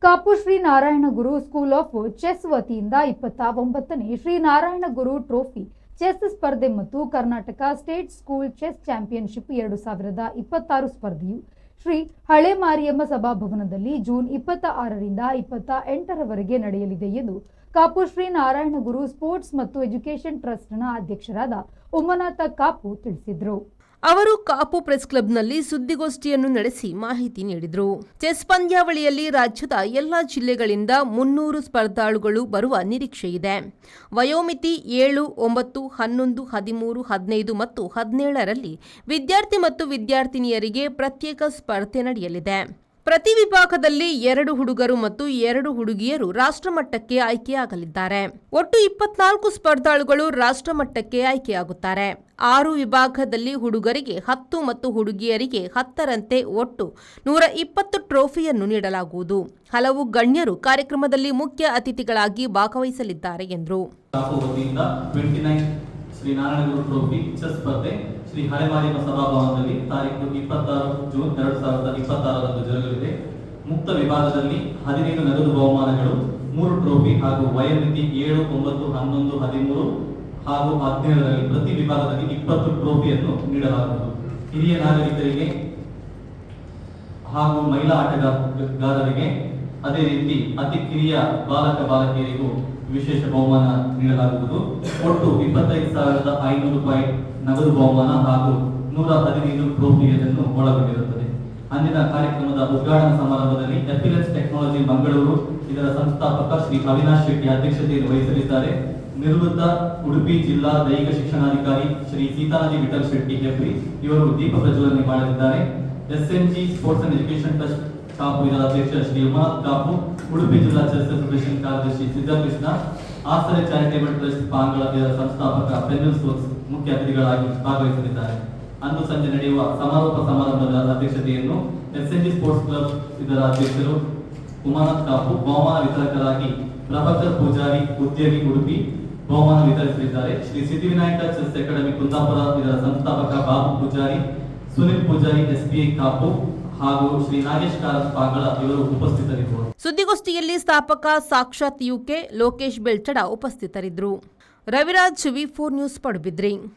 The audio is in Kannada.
Kapu Shri Narayana Guru school of chess ವತಿಯಿಂದ 29ನೇ ಶ್ರೀ ನಾರಾಯಣ ಗುರು ಟ್ರೋಫಿ ಚೆಸ್ ಸ್ಪರ್ಧೆ ಮತ್ತು Karnataka state school chess championship 2026 ಸ್ಪರ್ಧೆಯು ಶ್ರೀ ಹಳೆ ಮಾರಿಯಮ್ಮ ಸಭಾಭವನದಲ್ಲಿ ಜೂನ್ 26ರಿಂದ 28ರವರೆಗೆ ನಡೆಯಲಿದೆ ಎಂದು ಕಾಪು ಶ್ರೀ ನಾರಾಯಣ ಗುರು ಸ್ಪೋರ್ಟ್ಸ್ ಮತ್ತು ಎಜುಕೇಷನ್ ಟ್ರಸ್ಟ್ನ ಅಧ್ಯಕ್ಷರಾದ ಉಮ್ಮನಾಥ ಕಾಪು ತಿಳಿಸಿದರು. ಅವರು ಕಾಪು ಪ್ರೆಸ್ ಕ್ಲಬ್ನಲ್ಲಿ ಸುದ್ದಿಗೋಷ್ಠಿಯನ್ನು ನಡೆಸಿ ಮಾಹಿತಿ ನೀಡಿದರು. ಚೆಸ್ ಪಂದ್ಯಾವಳಿಯಲ್ಲಿ ರಾಜ್ಯದ ಎಲ್ಲ ಜಿಲ್ಲೆಗಳಿಂದ 300 ಸ್ಪರ್ಧಾಳುಗಳು ಬರುವ ನಿರೀಕ್ಷೆಯಿದೆ. ವಯೋಮಿತಿ 7, 9, 11, 13, 15 ಮತ್ತು 17ರಲ್ಲಿ ವಿದ್ಯಾರ್ಥಿ ಮತ್ತು ವಿದ್ಯಾರ್ಥಿನಿಯರಿಗೆ ಪ್ರತ್ಯೇಕ ಸ್ಪರ್ಧೆ ನಡೆಯಲಿದೆ. ಪ್ರತಿ ವಿಭಾಗದಲ್ಲಿ 2 ಹುಡುಗರು ಮತ್ತು 2 ಹುಡುಗಿಯರು ರಾಷ್ಟ್ರಮಟ್ಟಕ್ಕೆ ಆಯ್ಕೆಯಾಗಲಿದ್ದಾರೆ. ಒಟ್ಟು 24 ಸ್ಪರ್ಧಾಳುಗಳು ರಾಷ್ಟ್ರಮಟ್ಟಕ್ಕೆ ಆಯ್ಕೆಯಾಗುತ್ತಾರೆ. 6 ವಿಭಾಗದಲ್ಲಿ ಹುಡುಗರಿಗೆ 10 ಮತ್ತು ಹುಡುಗಿಯರಿಗೆ 10ರಂತೆ ಒಟ್ಟು 120 ಟ್ರೋಫಿಯನ್ನು ನೀಡಲಾಗುವುದು. ಹಲವು ಗಣ್ಯರು ಕಾರ್ಯಕ್ರಮದಲ್ಲಿ ಮುಖ್ಯ ಅತಿಥಿಗಳಾಗಿ ಭಾಗವಹಿಸಲಿದ್ದಾರೆ ಎಂದರು. ಶ್ರೀ ನಾರಾಯಣ ಗುರು ಟ್ರೋಫಿ ಚೆಸ್ ಸ್ಪರ್ಧೆ ಶ್ರೀ ಹಳೆ ಮಾರಿಯಮ್ಮ ಸಭಾಭವನದಲ್ಲಿ ತಾರೀಕು 26 ಜೂನ್ 2026ರಂದು ಜರುಗಲಿದೆ. ಮುಕ್ತ ವಿಭಾಗದಲ್ಲಿ 15 ನಗದು ಬಹುಮಾನಗಳು, 3 ಟ್ರೋಫಿ ಹಾಗೂ ವಯೋಮಿತಿ 7, 9, 11, 13 ಹಾಗೂ 17ರಲ್ಲಿ ಪ್ರತಿ ವಿಭಾಗದಲ್ಲಿ 20 ಟ್ರೋಫಿಯನ್ನು ನೀಡಲಾಗುವುದು. ಹಿರಿಯ ನಾಗರಿಕರಿಗೆ ಹಾಗೂ ಮಹಿಳಾ ಆಟಗಾರರಿಗೆ, ಅದೇ ರೀತಿ ಅತಿ ಕಿರಿಯ ಬಾಲಕ ಬಾಲಕಿಯರಿಗೂ ವಿಶೇಷ ಬಹುಮಾನ ನೀಡಲಾಗುವುದು. ಒಟ್ಟು 25,500 ರೂಪಾಯಿ ನಗದು ಬಹುಮಾನ ಹಾಗೂ 115 ಟ್ರೋಫಿಯನ್ನು ಒಳಗೊಂಡಿರುತ್ತದೆ. ಅಂದಿನ ಕಾರ್ಯಕ್ರಮದ ಉದ್ಘಾಟನಾ ಸಮಾರಂಭದಲ್ಲಿ ಎಫಿಲೆನ್ಸ್ ಟೆಕ್ನಾಲಜಿ ಮಂಗಳೂರು ಇದರ ಸಂಸ್ಥಾಪಕ ಶ್ರೀ ಅವಿನಾಶ್ ಶೆಟ್ಟಿ ಅಧ್ಯಕ್ಷತೆಯನ್ನು ವಹಿಸಲಿದ್ದಾರೆ. ನಿವೃತ್ತ ಉಡುಪಿ ಜಿಲ್ಲಾ ದೈಹಿಕ ಶಿಕ್ಷಣಾಧಿಕಾರಿ ಶ್ರೀ ಸೀತಾರಾಜಿ ವಿಠಲ್ ಶೆಟ್ಟಿ ಎಫ್ರಿ ಇವರು ದೀಪ ಪ್ರಜ್ವಲನೆ ಮಾಡಲಿದ್ದಾರೆ. SNG sports and education trust Kapu ಇದರ ಅಧ್ಯಕ್ಷ ಶ್ರೀ ಉಮ್ಮನಾಥ್ ಕಾಪು, ಉಡುಪಿ ಜಿಲ್ಲಾ ಚೆಸ್ ಅಸೋಸಿಯೇಷನ್ ಕಾರ್ಯದರ್ಶಿ ಸಿದ್ದಕೃಷ್ಣ, ಆಸರೆ ಚಾರಿಟೇಬಲ್ ಟ್ರಸ್ಟ್ ಪಾಂಗಳ ಇದರ ಸಂಸ್ಥಾಪಕ ಪೆನ್ನಿಲ್ ಸೋರ್ಸ್ ಮುಖ್ಯ ಅತಿಥಿಗಳಾಗಿ ಭಾಗವಹಿಸಲಿದ್ದಾರೆ. ಅಂದು ಸಂಜೆ ನಡೆಯುವ ಸಮಾರೋಪ ಸಮಾರಂಭದ ಅಧ್ಯಕ್ಷತೆಯನ್ನು SNG ಸ್ಪೋರ್ಟ್ಸ್ ಕ್ಲಬ್ ಇದರ ಅಧ್ಯಕ್ಷರು ಉಮ್ಮನಾಥ್ ಕಾಪು, ಬಹುಮಾನ ವಿತರಕರಾಗಿ ಪ್ರಭಾಕರ್ ಪೂಜಾರಿ ಉದ್ಯಮಿ ಉಡುಪಿ ಬಹುಮಾನ ವಿತರಿಸಲಿದ್ದಾರೆ. ಶ್ರೀ ಸಿದ್ಧಿವಿನಾಯಕ ಚೆಸ್ ಅಕಾಡೆಮಿ ಕುಂದಾಪುರ ಇದರ ಸಂಸ್ಥಾಪಕ ಬಾಬು ಪೂಜಾರಿ, ಸುನಿಲ್ ಪೂಜಾರಿ SBI ಕಾಪು ಹಾಗೂ ಶ್ರೀ ನಾಗೇಶ್ ಪಾಗಳ ಇವರು ಉಪಸ್ಥಿತರಿದ್ದರು. ಸುದ್ದಿಗೋಷ್ಠಿಯಲ್ಲಿ ಸ್ಥಾಪಕ ಸಾಕ್ಷಾತ್ UK ಲೋಕೇಶ್ ಬೆಳ್ಚಡ ಉಪಸ್ಥಿತರಿದ್ದರು. Raviraj V4 news Padubidri.